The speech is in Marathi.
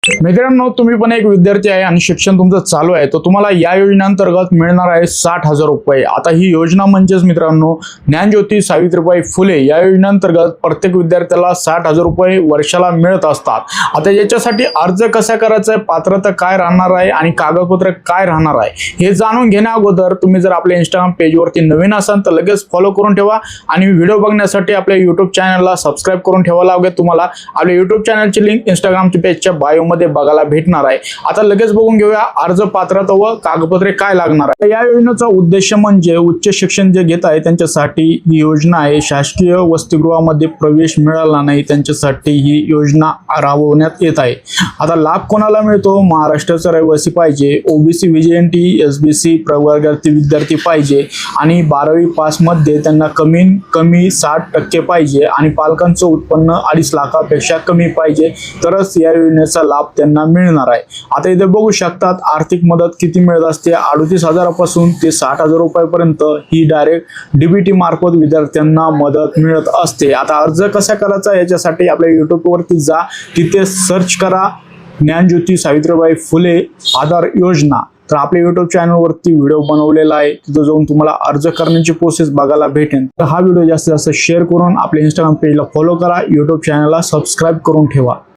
मित्रांनो, तुम्ही पण एक विद्यार्थी आहे आणि शिक्षण तुमचं चालू आहे, तर तुम्हाला या योजनेअंतर्गत मिळणार आहे 60,000 रुपये। आता ही योजना म्हणजेच मित्रांनो ज्ञानज्योती सावित्रीबाई फुले या योजनेअंतर्गत प्रत्येक विद्यार्थ्याला 60,000 रुपये वर्षाला मिळत असतात। आता याच्यासाठी अर्ज कसा करायचा आहे, पात्रता काय राहणार आहे आणि कागदपत्र काय राहणार आहे हे जाणून घेण्या अगोदर तुम्ही जर आपल्या इंस्टाग्राम पेजवरती नवीन असाल तर लगेच फॉलो करून ठेवा आणि व्हिडिओ बघण्यासाठी आपल्या YouTube चॅनलला सबस्क्राइब करून ठेवायला लागेल। तुम्हाला आपल्या YouTube चॅनलची लिंक इंस्टाग्रामच्या पेजच्या बायो मध्ये बघायला भेटणार आहे। आता लगेच बघून घेऊया अर्ज पात्रता व कागदपत्रे काय लागणार आहे। या योजनेचा उद्देश म्हणजे उच्च शिक्षण जे घेत आहे त्यांच्यासाठी ही योजना आहे। शासकीय वसतिगृहामध्ये प्रवेश मिळाला नाही त्यांच्यासाठी ही योजना राबवण्यात येत आहे। आता लाभ कोणाला मिळतो, महाराष्ट्राचा रहिवासी पाहिजे, ओबीसी व्हीजेएनटी एसबीसी प्रवर्गातील विद्यार्थी पाहिजे आणि 12वी पास मध्ये त्यांना कमीत कमी 60% पाहिजे आणि पालकांचं उत्पन्न 2.5 लाखापेक्षा कमी पाहिजे तरच या योजनेचा लाभ त्यांना मिळणार आहे। आता इथे बघू शकतात आर्थिक मदत किती मिळत असते, 38,000 पासून ते 60,000 रुपयापर्यंत ही डायरेक्ट डीबीटी मार्फत विद्यार्थ्यांना मदत मिळत असते। आता अर्ज कसा करायचा याच्यासाठी आपल्या YouTube वरती जा, तिथे सर्च करा ज्ञानज्योती सावित्रीबाई फुले आधार योजना। तर आपल्या YouTube चॅनलवरती व्हिडिओ बनवलेला आहे, तिथे जाऊन तुम्हाला अर्ज करण्याची प्रोसेस बघायला भेटेल। तर हा व्हिडिओ जास्तीत जास्त शेअर करून आपल्या इंस्टाग्राम पेजला फॉलो करा, YouTube चॅनलला सबस्क्राइब करून ठेवा।